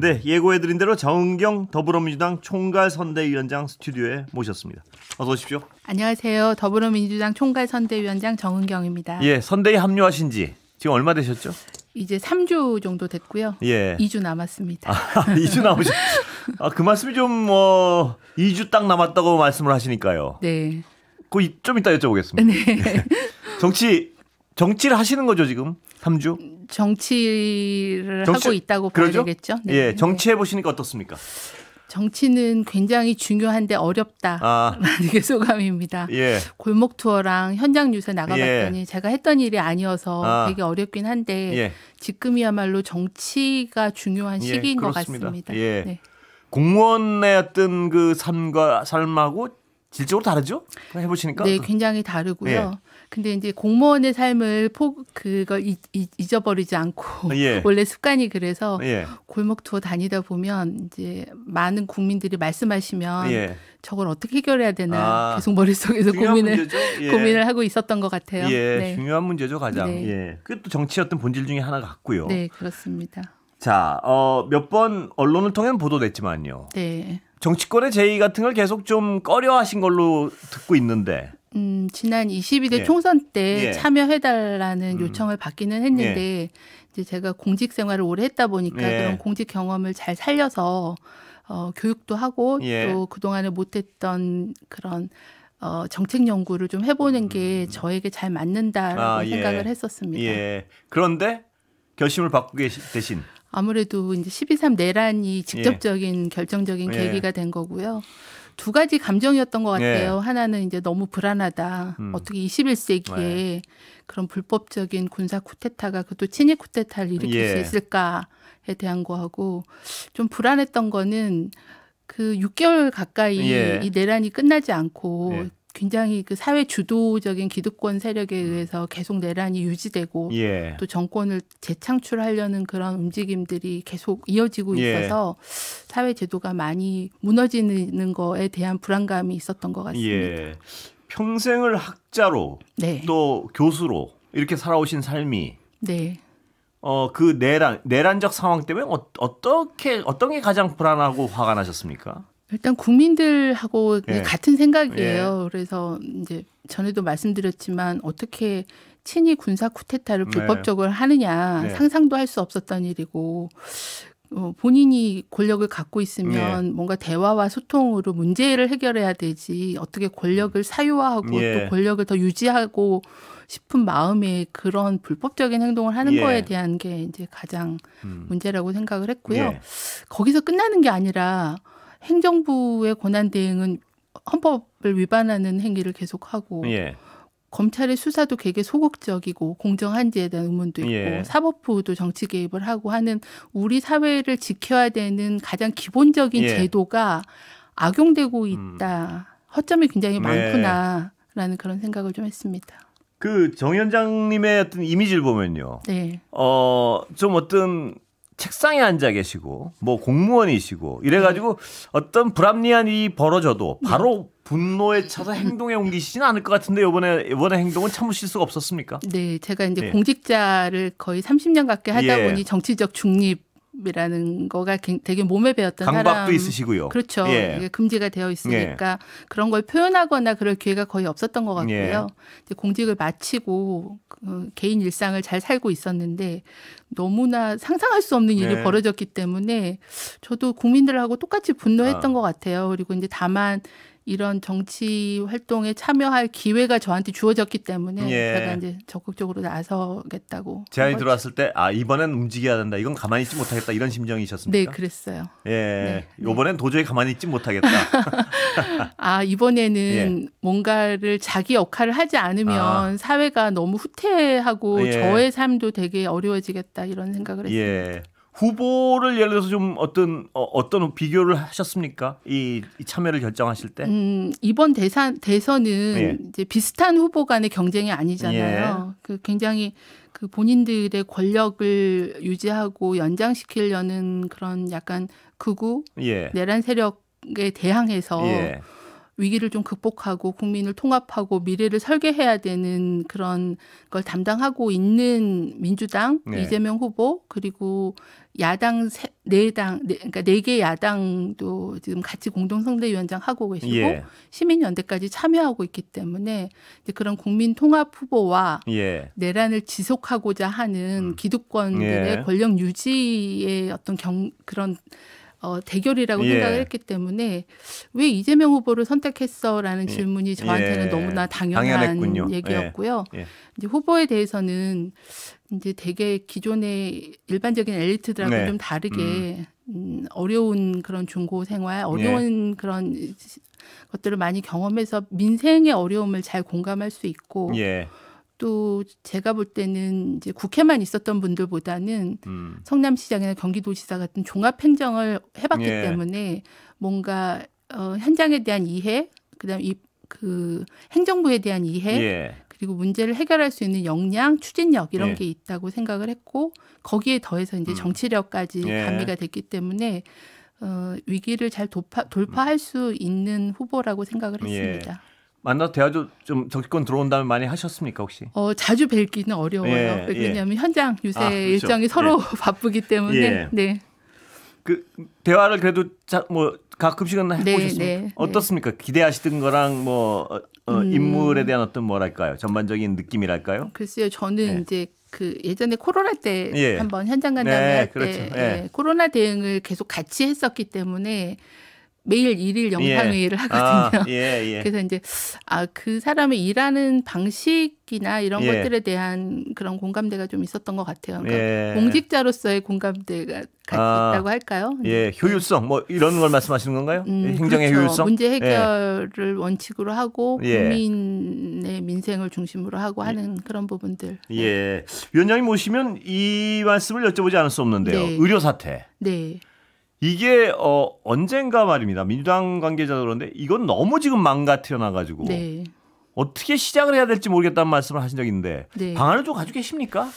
네, 예고해드린 대로 정은경 더불어민주당 총괄선대위원장 스튜디오에 모셨습니다. 어서 오십시오. 안녕하세요. 더불어민주당 총괄선대위원장 정은경입니다. 예, 선대위 합류하신 지 지금 얼마 되셨죠? 이제 3주 정도 됐고요. 예. 2주 남았습니다. 2주 남으셨. 그 말씀이 좀 2주 딱 남았다고 말씀을 하시니까요. 네. 좀 이따 여쭤보겠습니다. 네. 정치를 하시는 거죠, 지금? 3주? 정치를 하고 있다고 봐야 되겠죠. 네. 예, 정치해 보시니까 어떻습니까? 정치는 굉장히 중요한데 어렵다라는 게 소감입니다. 예. 골목 투어랑 현장 유세 나가봤더니 예. 제가 했던 일이 아니어서 되게 어렵긴 한데 예. 지금이야말로 정치가 중요한 시기인 것 같습니다. 예. 네. 공무원의 어떤 그 삶하고 질적으로 다르죠? 해보시니까? 네, 굉장히 다르고요. 예. 근데 이제 공무원의 삶을 그걸 잊어버리지 않고 원래 습관이 그래서 골목 투어 다니다 보면 이제 많은 국민들이 말씀하시면 저걸 어떻게 해결해야 되나 계속 머릿속에서 고민을 하고 있었던 것 같아요. 예, 네. 중요한 문제죠, 가장. 네. 예. 그것도 정치의 어떤 본질 중에 하나 같고요. 네, 그렇습니다. 자, 몇 번 언론을 통해는 보도됐지만요. 네. 정치권의 제의 같은 걸 계속 좀 꺼려하신 걸로 듣고 있는데. 지난 22대 총선 때 참여해달라는 요청을 받기는 했는데 이제 제가 공직 생활을 오래 했다 보니까 그런 공직 경험을 잘 살려서 교육도 하고 또 그동안에 못했던 그런 정책 연구를 좀 해보는 게 저에게 잘 맞는다라고 생각을 했었습니다. 예. 그런데 결심을 바꾸게 되신. 아무래도 이제 12.3 내란이 직접적인 결정적인 계기가 된 거고요. 두 가지 감정이었던 것 같아요. 하나는 이제 너무 불안하다. 어떻게 21세기에 그런 불법적인 군사 쿠데타가 그것도 친위 쿠데타를 일으킬 수 있을까에 대한 거하고 좀 불안했던 거는 그 6개월 가까이 이 내란이 끝나지 않고 굉장히 그 사회 주도적인 기득권 세력에 의해서 계속 내란이 유지되고 또 정권을 재창출하려는 그런 움직임들이 계속 이어지고 있어서 사회 제도가 많이 무너지는 거에 대한 불안감이 있었던 것 같습니다. 평생을 학자로 또 교수로 이렇게 살아오신 삶이 그 내란적 상황 때문에 어떤 게 가장 불안하고 화가 나셨습니까? 일단 국민들하고 같은 생각이에요. 그래서 이제 전에도 말씀드렸지만 어떻게 친위 군사 쿠데타를 불법적으로 하느냐 상상도 할 수 없었던 일이고 본인이 권력을 갖고 있으면 뭔가 대화와 소통으로 문제를 해결해야 되지 어떻게 권력을 사유화하고 또 권력을 더 유지하고 싶은 마음에 그런 불법적인 행동을 하는 거에 대한 게 이제 가장 문제라고 생각을 했고요. 거기서 끝나는 게 아니라 행정부의 권한 대행은 헌법을 위반하는 행위를 계속하고 검찰의 수사도 되게 소극적이고 공정한지에 대한 의문도 있고 사법부도 정치 개입을 하고 하는 우리 사회를 지켜야 되는 가장 기본적인 제도가 악용되고 있다. 허점이 굉장히 많구나라는 그런 생각을 좀 했습니다. 그 정 위원장님의 어떤 이미지를 보면요. 좀 어떤 책상에 앉아 계시고 뭐 공무원이시고 이래가지고 어떤 불합리한 일이 벌어져도 바로 분노에 차서 행동에 옮기시지는 않을 것 같은데 이번에 행동은 참으실 수가 없었습니까? 네, 제가 이제 공직자를 거의 30년 가까이 하다 보니 정치적 중립이라는 거가 되게 몸에 배었던 강박도 사람. 있으시고요. 그렇죠. 이게 금지가 되어 있으니까 그런 걸 표현하거나 그럴 기회가 거의 없었던 것 같고요. 이제 공직을 마치고 개인 일상을 잘 살고 있었는데 너무나 상상할 수 없는 일이 벌어졌기 때문에 저도 국민들하고 똑같이 분노했던 것 같아요. 그리고 이제 다만 이런 정치 활동에 참여할 기회가 저한테 주어졌기 때문에 제가 이제 적극적으로 나서겠다고. 제안이 들어왔을 때 이번엔 움직여야 된다. 이건 가만히 있지 못하겠다. 이런 심정이셨습니까? 네, 그랬어요. 이번엔 도저히 가만히 있지 못하겠다. 이번에는 뭔가를 자기 역할을 하지 않으면 사회가 너무 후퇴하고 저의 삶도 되게 어려워지겠다 이런 생각을 했습니다. 후보를 예를 들어서 좀 어떤 비교를 하셨습니까? 이 참여를 결정하실 때? 이번 대선은 이제 비슷한 후보 간의 경쟁이 아니잖아요. 그 굉장히 그 본인들의 권력을 유지하고 연장시키려는 그런 약간 극우 내란 세력에 대항해서 위기를 좀 극복하고 국민을 통합하고 미래를 설계해야 되는 그런 걸 담당하고 있는 민주당 네. 이재명 후보 그리고 야당 그러니까 4개 야당도 지금 같이 공동선대위원장 하고 계시고 예. 시민연대까지 참여하고 있기 때문에 이제 그런 국민 통합 후보와 예. 내란을 지속하고자 하는 기득권들의 예. 권력 유지의 어떤 그런 대결이라고 생각을 했기 때문에 왜 이재명 후보를 선택했어라는 질문이 저한테는 너무나 당연한 얘기였고요. 이제 후보에 대해서는 이제 되게 기존의 일반적인 엘리트들하고 좀 다르게 어려운 그런 중고 생활, 어려운 그런 것들을 많이 경험해서 민생의 어려움을 잘 공감할 수 있고 또 제가 볼 때는 이제 국회만 있었던 분들보다는 성남시장이나 경기도지사 같은 종합행정을 해봤기 때문에 뭔가 현장에 대한 이해, 그다음 그 행정부에 대한 이해, 그리고 문제를 해결할 수 있는 역량, 추진력 이런 게 있다고 생각을 했고 거기에 더해서 이제 정치력까지 가미가 됐기 때문에 위기를 잘 돌파할 수 있는 후보라고 생각을 했습니다. 만나서 대화도 좀 정치권 들어온다면 많이 하셨습니까 혹시? 자주 뵐기는 어려워요. 왜냐하면 현장 유세 그렇죠. 일정이 서로 바쁘기 때문에. 네. 그 대화를 그래도 뭐 가끔씩은 해보셨습니까? 어떻습니까? 기대하시던 거랑 뭐 인물에 대한 어떤 뭐랄까요? 전반적인 느낌이랄까요? 글쎄요. 저는 이제 그 예전에 코로나 때 한번 현장 간담회 할 때 코로나 대응을 계속 같이 했었기 때문에 매일 1일 영상회의를 하거든요. 그래서 이제 그 사람의 일하는 방식이나 이런 것들에 대한 그런 공감대가 좀 있었던 것 같아요. 그러니까 공직자로서의 공감대가 같이 있다고 할까요? 효율성 뭐 이런 걸 말씀하시는 건가요? 행정의 그렇죠. 효율성? 문제 해결을 원칙으로 하고 국민의 민생을 중심으로 하고 하는 그런 부분들. 위원장님 모시면 이 말씀을 여쭤보지 않을 수 없는데요. 의료 사태. 이게 언젠가 말입니다. 민주당 관계자도 그런데 이건 너무 지금 망가뜨려놔가지고 어떻게 시작을 해야 될지 모르겠다는 말씀을 하신 적이 있는데 방안을 좀 가지고 계십니까?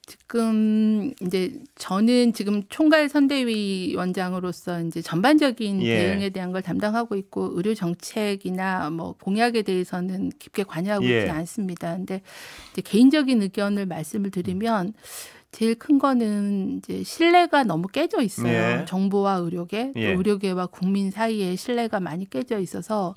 지금 이제 저는 지금 총괄 선대위원장으로서 이제 전반적인 대응에 대한 걸 담당하고 있고 의료 정책이나 뭐 공약에 대해서는 깊게 관여하고 있지 않습니다. 근데 이제 개인적인 의견을 말씀을 드리면 제일 큰 거는 이제 신뢰가 너무 깨져 있어요. 정부와 의료계, 또 의료계와 국민 사이에 신뢰가 많이 깨져 있어서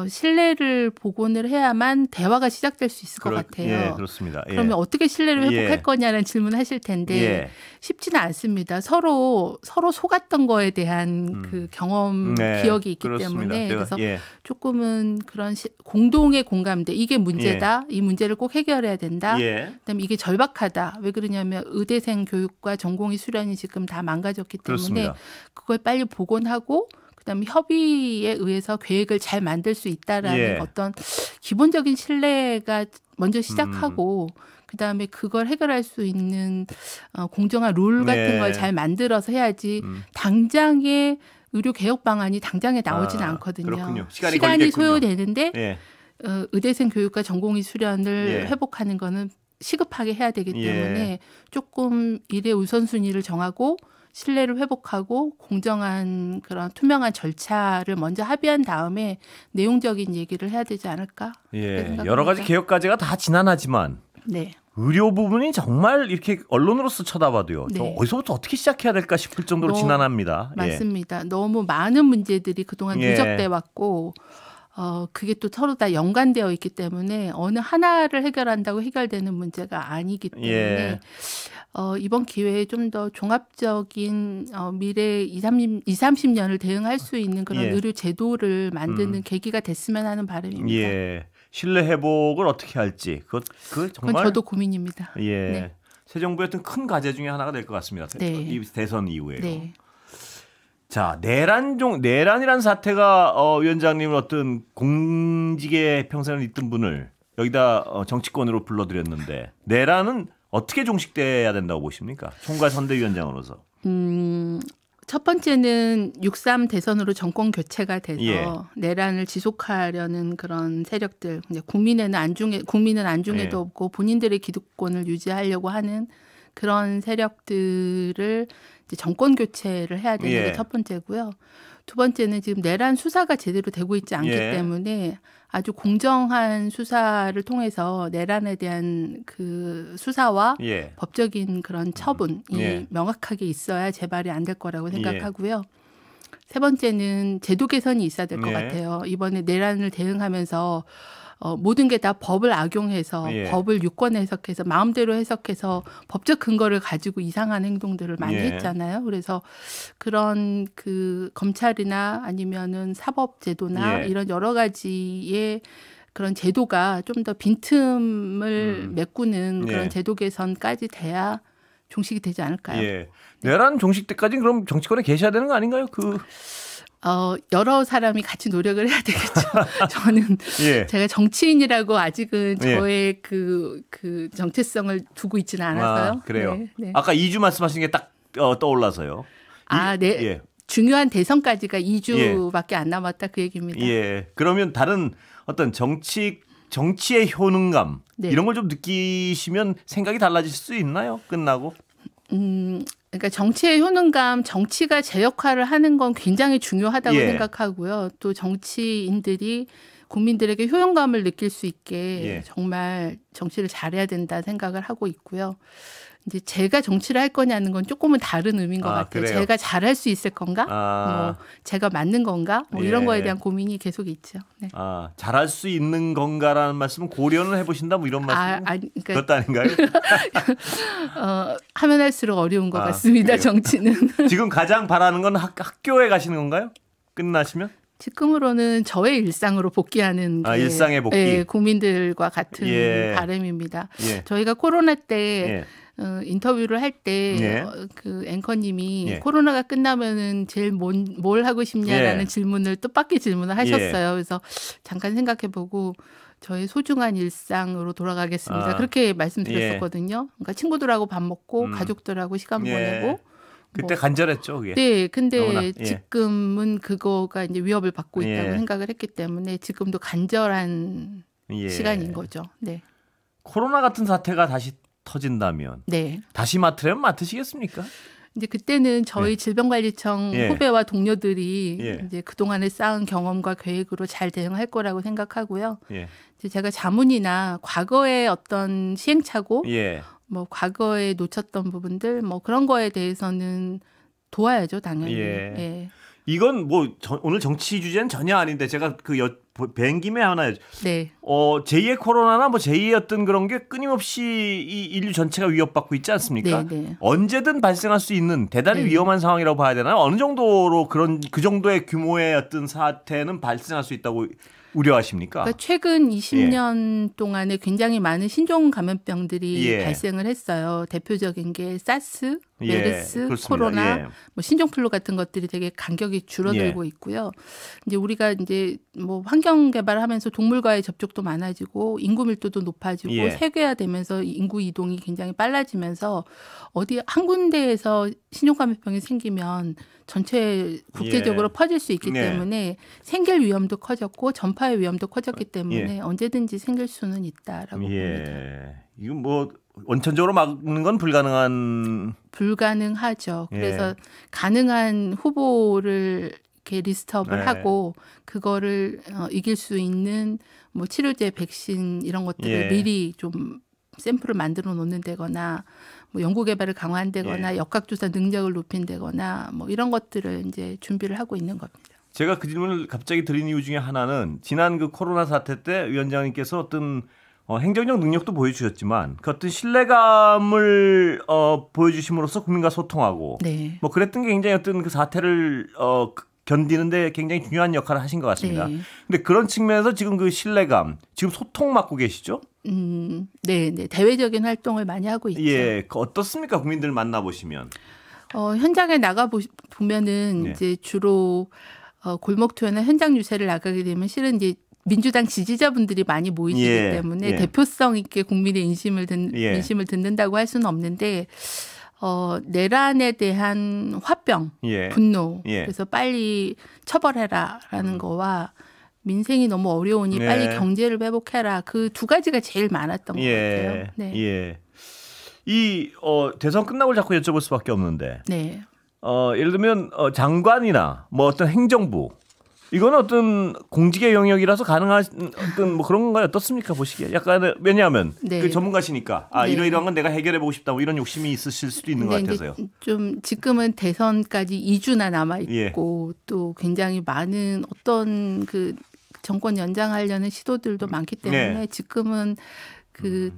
신뢰를 복원을 해야만 대화가 시작될 수 있을 것 같아요. 그렇습니다. 그러면 어떻게 신뢰를 회복할 거냐는 질문을 하실 텐데 쉽지는 않습니다. 서로 속았던 거에 대한 그 경험, 기억이 있기 때문에 그래서 조금은 그런 공동의 공감대, 이게 문제다. 이 문제를 꼭 해결해야 된다. 그다음에 이게 절박하다. 왜 그러냐면 의대생 교육과 전공의 수련이 지금 다 망가졌기 때문에 그걸 빨리 복원하고 그다음에 협의에 의해서 계획을 잘 만들 수 있다라는 어떤 기본적인 신뢰가 먼저 시작하고 그다음에 그걸 해결할 수 있는 공정한 룰 같은 걸 잘 만들어서 해야지 당장의 의료 개혁 방안이 당장에 나오지는 않거든요. 그렇군요. 시간이 소요되는데 의대생 교육과 전공의 수련을 회복하는 거는 시급하게 해야 되기 때문에 조금 일의 우선순위를 정하고 신뢰를 회복하고 공정한 그런 투명한 절차를 먼저 합의한 다음에 내용적인 얘기를 해야 되지 않을까? 여러 가지 개혁 과제가 다 지난하지만 의료 부분이 정말 이렇게 언론으로서 쳐다봐도요. 저 어디서부터 어떻게 시작해야 될까 싶을 정도로 지난합니다. 맞습니다. 너무 많은 문제들이 그동안 누적돼 왔고 그게 또 서로 다 연관되어 있기 때문에 어느 하나를 해결한다고 해결되는 문제가 아니기 때문에 이번 기회에 좀 더 종합적인 미래 20-30년을 대응할 수 있는 그런 의료 제도를 만드는 계기가 됐으면 하는 바람입니다. 신뢰 회복을 어떻게 할지 그건 정말 그건 저도 고민입니다. 새 정부의 어떤 큰 과제 중에 하나가 될 것 같습니다. 이 대선 이후에요. 자, 내란이라는 사태가 위원장님은 어떤 공직의 평생을 잇던 분을 여기다 정치권으로 불러들였는데 내란은 어떻게 종식돼야 된다고 보십니까? 총괄 선대위원장으로서. 첫 번째는 6.3 대선으로 정권 교체가 돼서 내란을 지속하려는 그런 세력들, 국민은 안중에도 없고 본인들의 기득권을 유지하려고 하는 그런 세력들을 이제 정권 교체를 해야 되는 게 첫 번째고요. 두 번째는 지금 내란 수사가 제대로 되고 있지 않기 때문에 아주 공정한 수사를 통해서 내란에 대한 그 수사와 법적인 그런 처분이 명확하게 있어야 재발이 안 될 거라고 생각하고요. 세 번째는 제도 개선이 있어야 될 것 같아요. 이번에 내란을 대응하면서 모든 게 다 법을 악용해서 법을 유권 해석해서 마음대로 해석해서 법적 근거를 가지고 이상한 행동들을 많이 했잖아요. 그래서 그런 그 검찰이나 아니면은 사법제도나 이런 여러 가지의 그런 제도가 좀 더 빈틈을 메꾸는 그런 제도 개선까지 돼야 종식이 되지 않을까요? 내란 종식 때까지는 그럼 정치권에 계셔야 되는 거 아닌가요? 여러 사람이 같이 노력을 해야 되겠죠. 저는 제가 정치인이라고 아직은 저의 그 정체성을 두고 있지는 않아서요. 그래요. 아까 2주 말씀하신 게 딱 떠올라서요. 중요한 대선까지가 2주밖에 안 남았다 그 얘기입니다. 그러면 다른 어떤 정치의 효능감 이런 걸 좀 느끼시면 생각이 달라질 수 있나요? 끝나고? 그러니까 정치의 효능감, 정치가 제 역할을 하는 건 굉장히 중요하다고 생각하고요. 또 정치인들이 국민들에게 효용감을 느낄 수 있게 정말 정치를 잘해야 된다 생각을 하고 있고요. 이제 제가 정치를 할 거냐는 건 조금은 다른 의미인 것 같아요. 그래요? 제가 잘할 수 있을 건가? 뭐 제가 맞는 건가? 뭐 이런 거에 대한 고민이 계속 있죠. 잘할 수 있는 건가라는 말씀은 고려는 해보신다 뭐 이런 말씀? 그러니까 그것도 아닌가요? 하면 할수록 어려운 것 같습니다. 그래요? 정치는. 지금 가장 바라는 건 학교에 가시는 건가요? 끝나시면? 지금으로는 저의 일상으로 복귀하는 게 일상의 복귀. 국민들과 같은 바람입니다. 저희가 코로나 때 인터뷰를 할 때 그 앵커님이 코로나가 끝나면은 제일 뭘 하고 싶냐라는 질문을 뜻밖의 질문을 하셨어요. 그래서 잠깐 생각해보고 저의 소중한 일상으로 돌아가겠습니다. 그렇게 말씀드렸었거든요. 그러니까 친구들하고 밥 먹고 가족들하고 시간 보내고. 그때 간절했죠, 그게. 네, 근데 지금은 그거가 이제 위협을 받고 있다고 생각을 했기 때문에 지금도 간절한 시간인 거죠. 네. 코로나 같은 사태가 다시 터진다면 다시 맡으려면 맡으시겠습니까? 이제 그때는 저희 질병관리청 후배와 동료들이 이제 그동안에 쌓은 경험과 계획으로 잘 대응할 거라고 생각하고요. 이제 제가 자문이나 과거의 어떤 시행착오, 뭐 과거에 놓쳤던 부분들, 뭐 그런 거에 대해서는 도와야죠, 당연히. 이건 뭐 오늘 정치 주제는 전혀 아닌데 제가 뵌 김에 하나 제2의 코로나나 뭐 제2의 어떤 그런 게 끊임없이 이 인류 전체가 위협받고 있지 않습니까? 언제든 발생할 수 있는 대단히 위험한 상황이라고 봐야 되나요? 어느 정도로 그 정도의 규모의 어떤 사태는 발생할 수 있다고 우려하십니까? 그러니까 최근 20년 동안에 굉장히 많은 신종 감염병들이 발생을 했어요. 대표적인 게 사스, 메르스, 코로나, 뭐 신종플루 같은 것들이 되게 간격이 줄어들고 있고요. 이제 우리가 이제 뭐 환경 개발하면서 동물과의 접촉도 많아지고 인구 밀도도 높아지고 세계화되면서 인구 이동이 굉장히 빨라지면서 어디 한 군데에서 신종 감염병이 생기면 전체 국제적으로 퍼질 수 있기 때문에 생길 위험도 커졌고 전파의 위험도 커졌기 때문에 언제든지 생길 수는 있다라고 봅니다. 이건 뭐 원천적으로 막는 건 불가능하죠. 그래서 가능한 후보를 이렇게 리스트업을 하고 그거를 이길 수 있는 뭐 치료제, 백신 이런 것들을 미리 좀 샘플을 만들어 놓는 데거나 뭐 연구 개발을 강화한다거나 역학조사 능력을 높인다거나 뭐 이런 것들을 이제 준비를 하고 있는 겁니다. 제가 그 질문을 갑자기 드린 이유 중에 하나는 지난 그 코로나 사태 때 위원장님께서 어떤 행정적 능력도 보여주셨지만 그 어떤 신뢰감을 보여주심으로써 국민과 소통하고 뭐 그랬던 게 굉장히 어떤 그 사태를 견디는데 굉장히 중요한 역할을 하신 것 같습니다. 근데 그런 측면에서 지금 그 신뢰감, 지금 소통 맡고 계시죠? 네. 대외적인 활동을 많이 하고 있죠. 어떻습니까? 국민들 만나보시면. 현장에 보면은 이제 주로 골목 투어나 현장 유세를 나가게 되면 실은 이제 민주당 지지자분들이 많이 모이시기 때문에 대표성 있게 국민의 인심을 듣는다고 할 수는 없는데 내란에 대한 화병, 분노, 그래서 빨리 처벌해라라는 거와 민생이 너무 어려우니 빨리 경제를 회복해라. 그 두 가지가 제일 많았던 것 같아요. 이 대선 끝나고 자꾸 여쭤볼 수밖에 없는데. 네. 예를 들면 장관이나 뭐 어떤 행정부 이거는 어떤 공직의 영역이라서 가능한 어떤 뭐 그런 건가요? 어떻습니까 보시기에? 약간 왜냐하면 네. 그 전문가시니까 네. 이러이러한 건 내가 해결해 보고 싶다 뭐 이런 욕심이 있으실 수도 있는 것 같아서요. 좀 지금은 대선까지 2주나 남아 있고 또 굉장히 많은 어떤 그 정권 연장하려는 시도들도 많기 때문에 지금은 그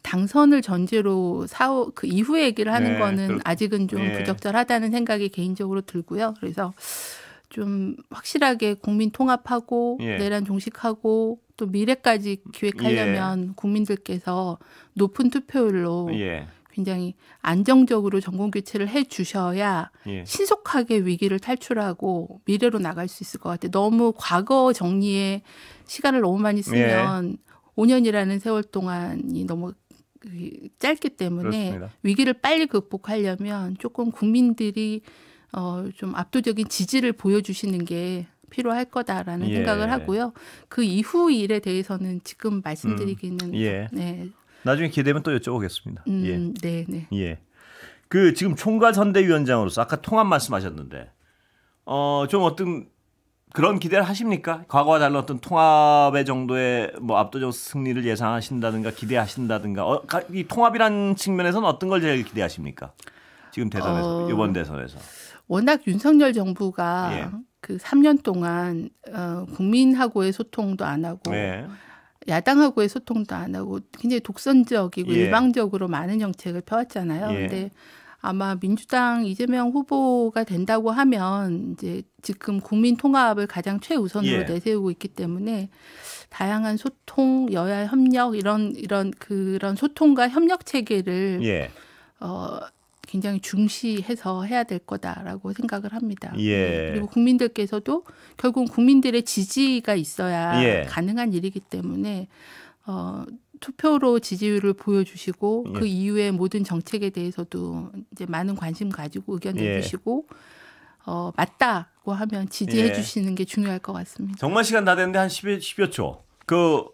당선을 전제로 그 이후 얘기를 하는 거는 아직은 좀 부적절하다는 생각이 개인적으로 들고요. 그래서 좀 확실하게 국민 통합하고 내란 종식하고 또 미래까지 기획하려면 국민들께서 높은 투표율로 굉장히 안정적으로 정권 교체를 해 주셔야 신속하게 위기를 탈출하고 미래로 나갈 수 있을 것 같아요. 너무 과거 정리에 시간을 너무 많이 쓰면 5년이라는 세월 동안이 너무 짧기 때문에 그렇습니다. 위기를 빨리 극복하려면 조금 국민들이 좀 압도적인 지지를 보여주시는 게 필요할 거다라는 생각을 하고요. 그 이후 일에 대해서는 지금 말씀드리기는 네. 나중에 기회되면 또 여쭤보겠습니다. 네. 그 지금 총괄선대위원장으로서 아까 통합 말씀하셨는데 좀 어떤 그런 기대를 하십니까? 과거와 달리 어떤 통합의 정도의 뭐 압도적 승리를 예상하신다든가 기대하신다든가 이 통합이라는 측면에서는 어떤 걸 제일 기대하십니까? 지금 대선에서 이번 대선에서 워낙 윤석열 정부가 그 3년 동안 국민하고의 소통도 안 하고 야당하고의 소통도 안 하고 굉장히 독선적이고 일방적으로 많은 정책을 펴왔잖아요. 그런데 아마 민주당 이재명 후보가 된다고 하면 이제 지금 국민 통합을 가장 최우선으로 내세우고 있기 때문에 다양한 소통, 여야 협력 이런 그런 소통과 협력 체계를 굉장히 중시해서 해야 될 거다라고 생각을 합니다. 그리고 국민들께서도 결국 국민들의 지지가 있어야 가능한 일이기 때문에 투표로 지지율을 보여주시고 그 이후에 모든 정책에 대해서도 이제 많은 관심 가지고 의견 내주시고 맞다고 하면 지지해 주시는 게 중요할 것 같습니다. 정말 시간 다 됐는데 한 10여 초. 그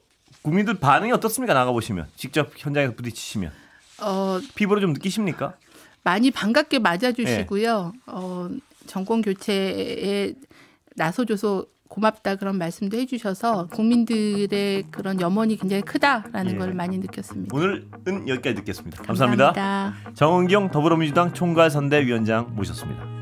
국민들 반응이 어떻습니까? 나가보시면. 직접 현장에서 부딪히시면. 피부로 좀 느끼십니까? 많이 반갑게 맞아주시고요. 정권 교체에 나서줘서 고맙다 그런 말씀도 해주셔서 국민들의 그런 염원이 굉장히 크다라는 걸 많이 느꼈습니다. 오늘은 여기까지 듣겠습니다. 감사합니다. 감사합니다. 정은경 더불어민주당 총괄선대위원장 모셨습니다.